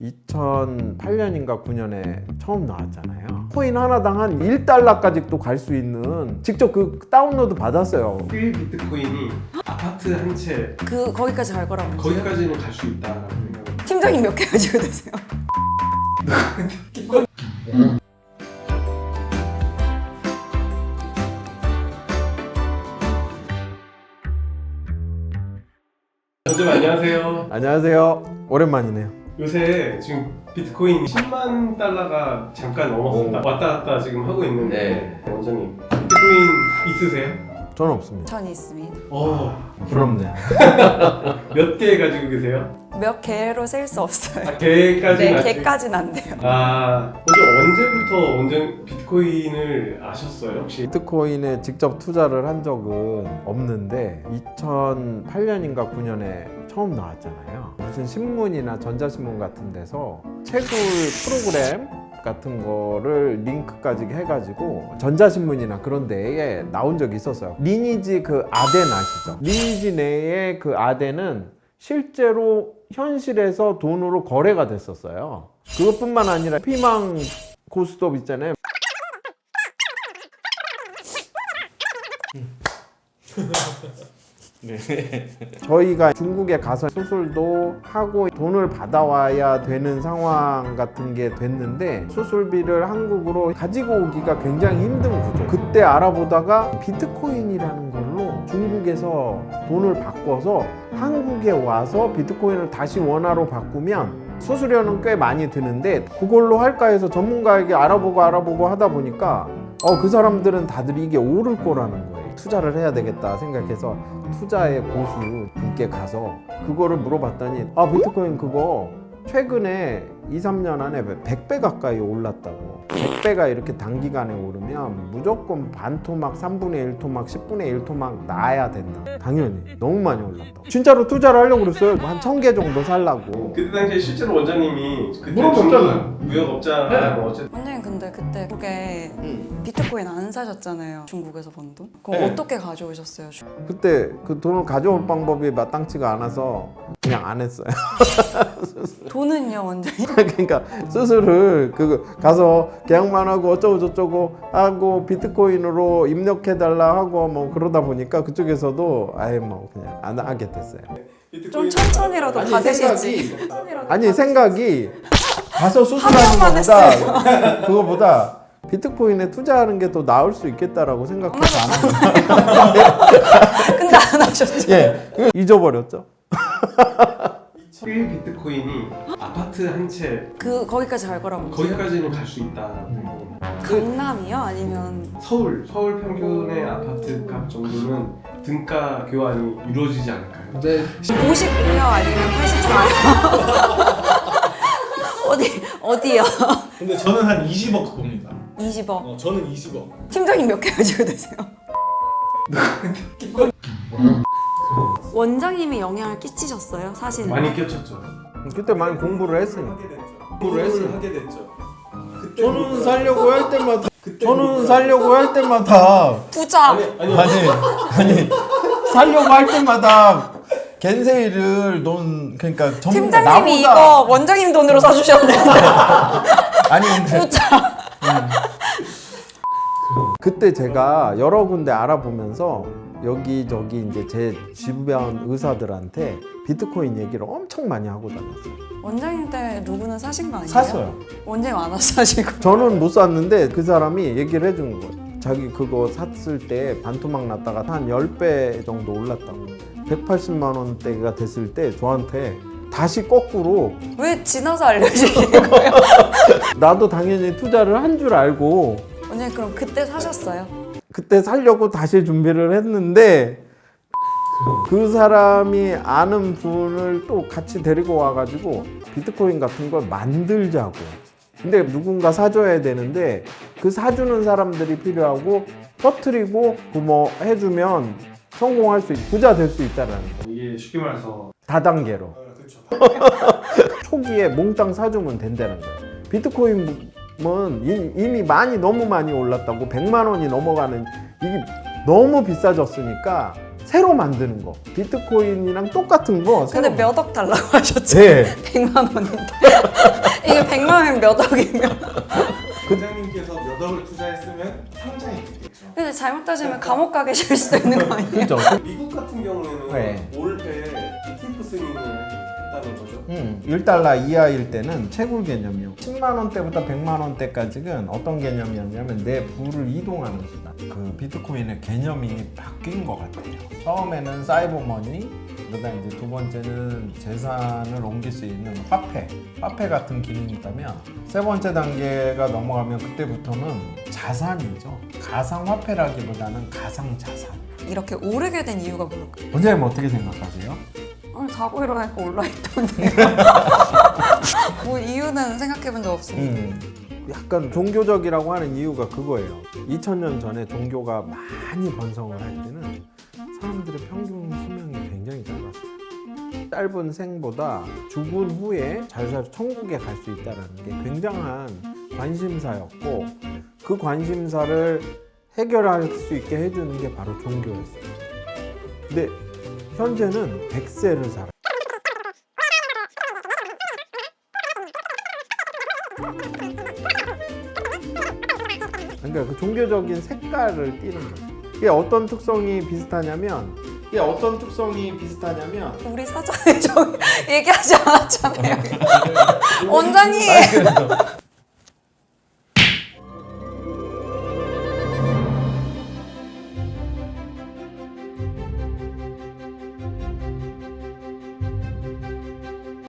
2008년인가 9년에 처음 나왔잖아요. 코인 하나당 한 1달러까지도 갈 수 있는, 직접 그 다운로드 받았어요. 1 비트코인이 아파트 한 채 거기까지 갈 거라고. 거기까지는 갈 수 있다라고 생각합니다. 팀장님 몇 개 가지고 계세요? 원장님 안녕하세요. 안녕하세요. 오랜만이네요. 요새 지금 비트코인 10만 달러가 잠깐 넘었습니다. 왔다 갔다 지금 하고 있는데 원장님 비트코인 있으세요? 저는 없습니다. 전 있습니다. 부럽네요. 몇 개 가지고 계세요? 몇 개로 셀 수 없어요. 개까지는 네, 아직- 개까지는 안 돼요. 언제부터 원장 비트코인을 아셨어요? 혹시? 비트코인에 직접 투자를 한 적은 없는데 2008년인가 9년에 처음 나왔잖아요. 무슨 신문이나 전자신문 같은 데서 채굴 프로그램 같은 거를 링크까지 해가지고 전자신문이나 그런 데에 나온 적이 있었어요. 리니지 그 아덴 아시죠? 리니지 내에 그 아덴은 실제로 현실에서 돈으로 거래가 됐었어요. 그것뿐만 아니라 피망 고스톱 있잖아요. 저희가 중국에 가서 수술도 하고 돈을 받아와야 되는 상황 같은 게 됐는데 수술비를 한국으로 가지고 오기가 굉장히 힘든 구조. 그때 알아보다가 비트코인이라는 걸로 중국에서 돈을 바꿔서 한국에 와서 비트코인을 다시 원화로 바꾸면 수수료는 꽤 많이 드는데 그걸로 할까 해서 전문가에게 알아보고 하다 보니까 그 사람들은 다들 이게 오를 거라는 거예요. 투자를 해야 되겠다 생각해서 투자의 고수 분께 가서 그거를 물어봤더니 비트코인 그거 최근에 2-3년 안에 100배 가까이 올랐다고. 100배가 이렇게 단기간에 오르면 무조건 반토막, 3분의 1토막, 10분의 1토막 놔야 된다. 당연히 너무 많이 올랐다고. 진짜로 투자를 하려고 그랬어요. 한 1000개 정도 살라고. 그때 당시에 실제로 원장님이 그때 물어봤잖아요. 무역업자랑 어쨌든 원장님 근데 그때 그게 비트코인 안 사셨잖아요. 중국에서 번 돈. 그럼 네. 어떻게 가져오셨어요? 그때 그 돈을 가져올 방법이 마땅치가 않아서 그냥 안 했어요. 돈은요, 원장님? 그러니까 수술을 가서 계약만 하고 어쩌고 저쩌고 하고 비트코인으로 입력해달라 하고 뭐 그러다 보니까 그쪽에서도 아예 뭐 그냥 안 하게 됐어요. 좀 천천히라도 받으시지. 아니 생각이 가서 한 명만 수술하는 그거보다 비트코인에 투자하는 게 더 나을 수 있겠다라고 생각해서 안 했어요. 근데 안 하셨죠? 예, 잊어버렸죠. 1 비트코인이 아파트 한 채 거기까지 갈 거라고. 거기까지는 갈 수 있다라고 생각합니다. 강남이요? 아니면 서울 평균의 아파트 값 정도는 등가 교환이 이루어지지 않을까요? 네. 59요? 아니면 84요? 어디요? 근데 저는 한 20억 봅니다. 20억. 저는 20억. 팀장님 몇 개 가지고 계세요? 원장님이 영향을 끼치셨어요? 사실 많이 끼쳤죠. 그때 많이 공부를 했으니까. 공부를 하게 됐죠. 그때 저는 살려고 할 때마다 부자! 아니 살려고 할 때마다 겐세이를 그러니까 전문가 팀장님이 이거 원장님 돈으로 사주셨네요. 아니 근데 부자! 그때 제가 여러 군데 알아보면서 여기저기 이제 제 주변 의사들한테 비트코인 얘기를 엄청 많이 하고 다녔어요. 원장님 때 누구는 사신 거 아니에요? 샀어요. 원장님 안 사시고. 저는 못 샀는데 그 사람이 얘기를 해준 거예요. 자기 그거 샀을 때 반토막 났다가 한 10배 정도 올랐다고. 180만 원대가 됐을 때 저한테 다시 거꾸로 왜 지나서 알려주시는 거예요? 나도 당연히 투자를 한 줄 알고 원장님 그럼 그때 사셨어요? 그때 살려고 다시 준비를 했는데 그 사람이 아는 분을 또 같이 데리고 와가지고 비트코인 같은 걸 만들자고. 근데 누군가 사줘야 되는데 그 사주는 사람들이 필요하고 퍼뜨리고 뭐 해주면 성공할 수 부자 될 수 있다라는 거. 이게 쉽게 말해서 다단계로 그렇죠. 초기에 몽땅 사주면 된다는 거예요. 비트코인은 이미 너무 많이 올랐다고 100만 원이 넘어가는 이게 너무 비싸졌으니까 새로 만드는 거. 비트코인이랑 똑같은 거. 근데 새로 몇 억 달라고 하셨죠? 네. 100만 원인데 이게 100만 원이면 몇 억이면 원장님께서 몇 억을 투자했으면 상장이 됐겠죠. 근데 잘못 따지면 감옥 가 계실 수도 있는 거 아니에요? 그죠? 미국 같은 경우에는 네. 올해 ETF 스윙을 했다는 거죠. 1달러 이하일 때는 채굴 개념이요. 10만 원대부터 100만 원대까지는 어떤 개념이었냐면 내 부를 이동하는 수단. 그 비트코인의 개념이 바뀐 것 같아요. 처음에는 사이버머니, 그러다 이제 두 번째는 재산을 옮길 수 있는 화폐 같은 기능이 있다면 세 번째 단계가 넘어가면 그때부터는 자산이죠. 가상화폐라기보다는 가상자산. 이렇게 오르게 된 이유가 뭘까요? 원장님 어떻게 생각하세요? 오늘 자고 일어나니까 올라있던데 뭐 이유는 생각해본 적 없습니다. 약간 종교적이라고 하는 이유가 그거예요. 2000년 전에 종교가 많이 번성을 할 때는 사람들의 평균 수명이 굉장히 짧았어요. 짧은 생보다 죽은 후에 잘 살아 천국에 갈 수 있다는 게 굉장한 관심사였고 그 관심사를 해결할 수 있게 해주는 게 바로 종교였어요. 근데 현재는 100세를 살아. 그러니까 그 종교적인 색깔을 띠는 거죠. 이게 어떤 특성이 비슷하냐면 우리 사전에 저 얘기하지 않았잖아요. 원장님